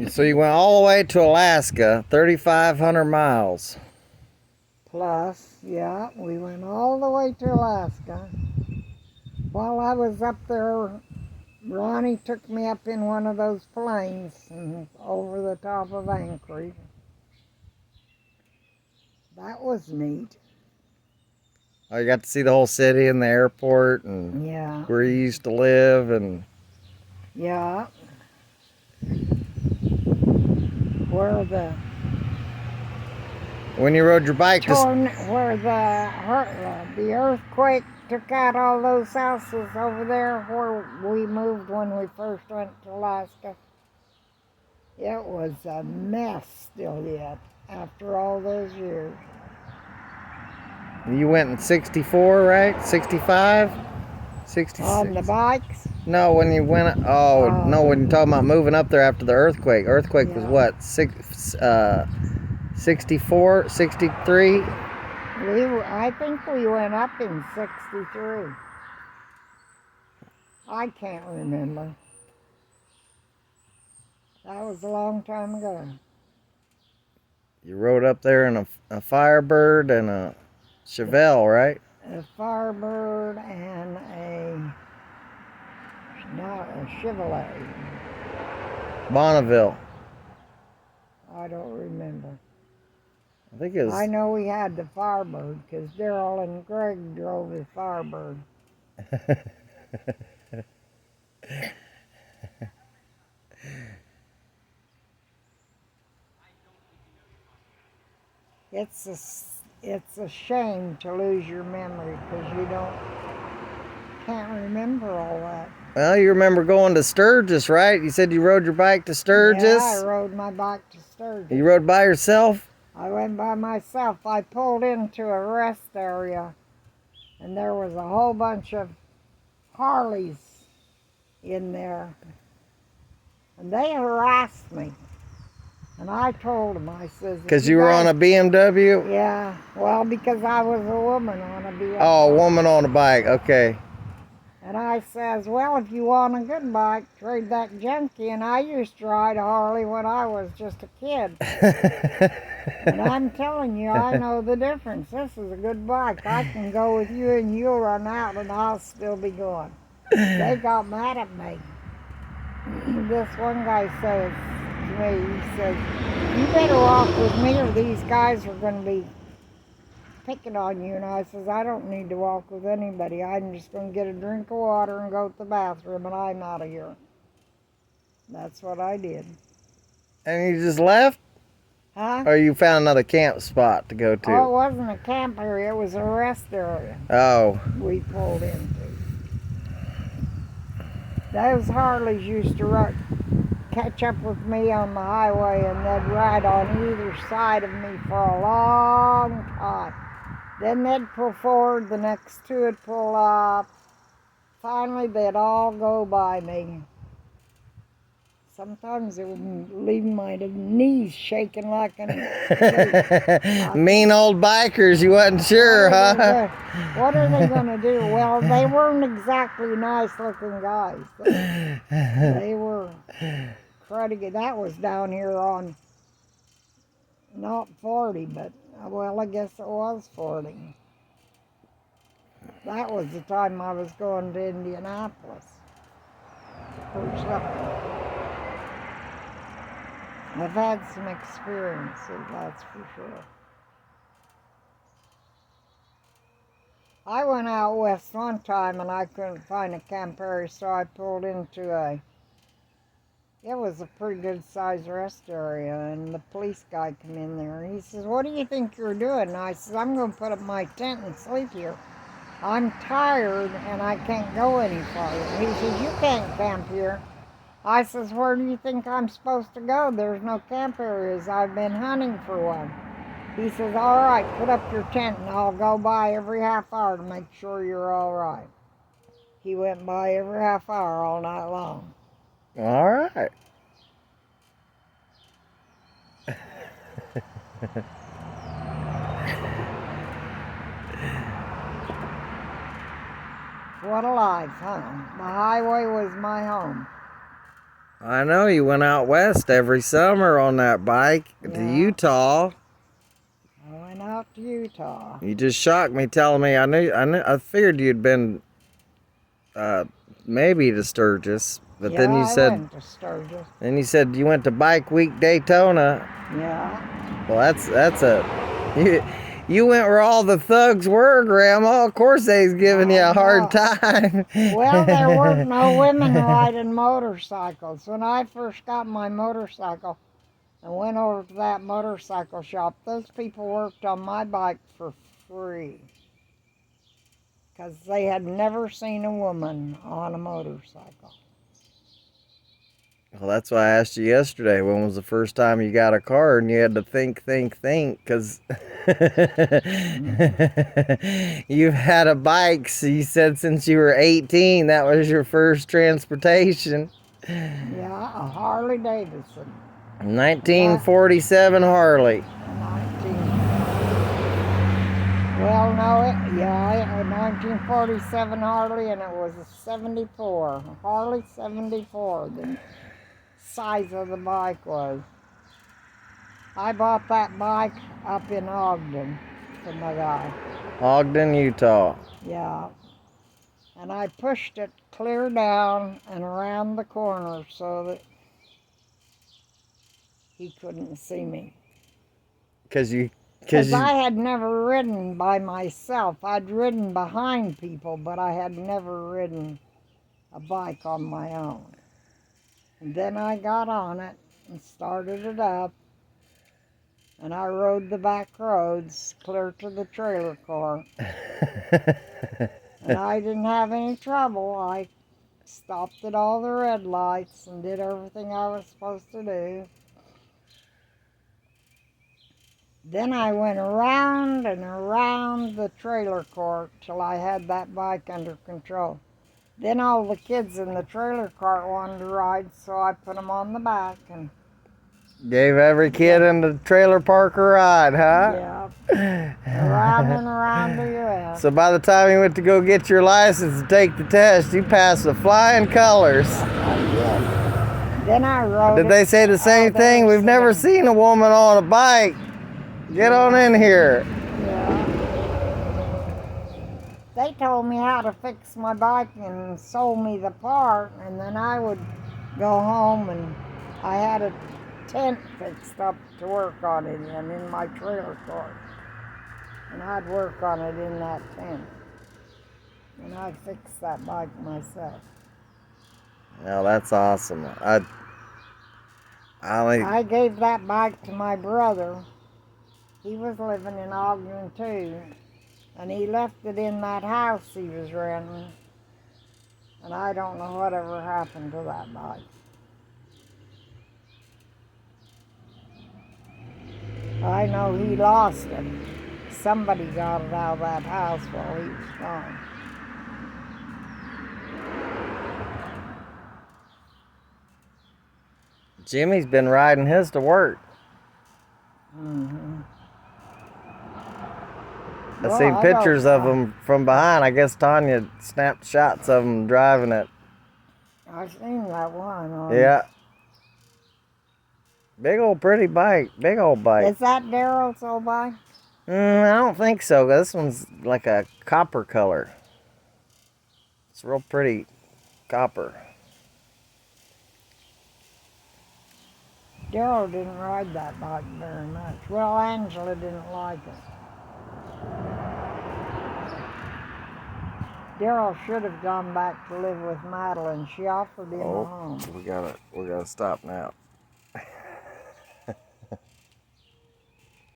So you went all the way to Alaska, 3,500 miles. Plus, yeah, we went all the way to Alaska. While I was up there, Ronnie took me up in one of those planes and over the top of Anchorage. That was neat. Oh, you got to see the whole city and the airport and Yeah, where you used to live and yeah. Where when you rode your bike to where the earthquake took out all those houses over there where we moved when we first went to Alaska. It was a mess still yet after all those years. you went in 64, right? 65? 66? On the bikes? No, when you went, no, when you're talking about moving up there after the earthquake. Earthquake was Yeah. what, 64, 63? I think we went up in 63. I can't remember. That was a long time ago. You rode up there in a Firebird and a Chevelle, right? A Firebird and not a Chevrolet. Bonneville. I don't remember. I think it was. I know we had the Firebird because Daryl and Greg drove the Firebird. It's a shame to lose your memory because you can't remember all that. Well, you remember going to Sturgis, right? You said you rode your bike to Sturgis? Yeah, I rode my bike to Sturgis. You rode by yourself? I went by myself. I pulled into a rest area, and there was a whole bunch of Harleys in there. And they harassed me. And I told them, I says... Because you were on a BMW? Yeah, well, because I was a woman on a BMW. Oh, a woman on a bike, okay. And I says, well, if you want a good bike, trade that junkie. And I used to ride a Harley when I was just a kid. And I'm telling you, I know the difference. This is a good bike. I can go with you and you'll run out and I'll still be going. They got mad at me. This one guy says to me, he says, you better walk with me or these guys are going to be picking on you. And I says, I don't need to walk with anybody. I'm just going to get a drink of water and go to the bathroom and I'm out of here. That's what I did. And you just left? Huh? Or you found another camp spot to go to? Oh, it wasn't a camp area. It was a rest area. Oh. We pulled into. Those Harleys used to catch up with me on the highway and they'd ride on either side of me for a long time. Then they'd pull forward, the next two would pull up. Finally, they'd all go by me. Sometimes it would leave my knees shaking like an... Mean old bikers, you wasn't sure, huh? What are they going to do? Well, they weren't exactly nice-looking guys. They were pretty good. That was down here on, not 40, but, well, I guess it was 40. That was the time I was going to Indianapolis. First up. I've had some experiences, that's for sure. I went out west one time and I couldn't find a camp area, so I pulled into it was a pretty good sized rest area, and the police guy came in there and he says, what do you think you're doing? And I says, I'm going to put up my tent and sleep here. I'm tired and I can't go any farther. He says, you can't camp here. I says, where do you think I'm supposed to go? There's no camp areas. I've been hunting for one. He says, all right, put up your tent and I'll go by every half hour to make sure you're all right. He went by every half hour all night long. All right. What a life, huh? The highway was my home. I know you went out west every summer on that bike to Yeah. Utah. I went out to Utah. You just shocked me telling me. I figured you'd been maybe to Sturgis, but Yeah, then you I said went to Sturgis. you went to Bike Week Daytona. Yeah. Well, that's you went where all the thugs were, Grandma. Of course they's giving you a hard time. Well, there weren't no women riding motorcycles. When I first got my motorcycle and went over to that motorcycle shop, those people worked on my bike for free. Because they had never seen a woman on a motorcycle. Well, that's why I asked you yesterday, when was the first time you got a car, and you had to think, because you've had a bike, so you said since you were 18, that was your first transportation. Yeah, a Harley Davidson. 1947 Harley. 19. Well, no, a 1947 Harley, and it was a 74. Harley 74. The size of the bike was. I bought that bike up in Ogden from a guy. Ogden, Utah. Yeah. And I pushed it clear down and around the corner so that he couldn't see me. Because I had never ridden by myself. I'd ridden behind people, but I had never ridden a bike on my own. And then I got on it and started it up, and I rode the back roads clear to the trailer court. And I didn't have any trouble. I stopped at all the red lights and did everything I was supposed to do. Then I went around and around the trailer court till I had that bike under control. Then all the kids in the trailer cart wanted to ride, so I put them on the back and gave every kid in the trailer park a ride, huh? yeah, around and around the U.S. So by the time you went to go get your license and take the test, you passed with flying colors. Then I rode. Did they say the same thing? We've never seen a woman on a bike. Get on in here. Yeah. They told me how to fix my bike and sold me the part, and then I would go home and I had a tent fixed up to work on it in my trailer court. And I'd work on it in that tent. And I fixed that bike myself. Well, that's awesome. I gave that bike to my brother. He was living in Ogden too, and he left it in that house he was renting, and I don't know whatever happened to that bike. I know he lost it. Somebody got it out of that house while he was gone. Jimmy's been riding his to work. Mm-hmm. I've seen pictures of him from behind. I guess Tanya snapped shots of him driving it. I've seen that one. Yeah. Big old pretty bike. Big old bike. Is that Daryl's old bike? I don't think so. This one's like a copper color. It's real pretty copper. Daryl didn't ride that bike very much. Well, Angela didn't like it. Daryl should have gone back to live with Madeline. She offered him a home. We gotta stop now.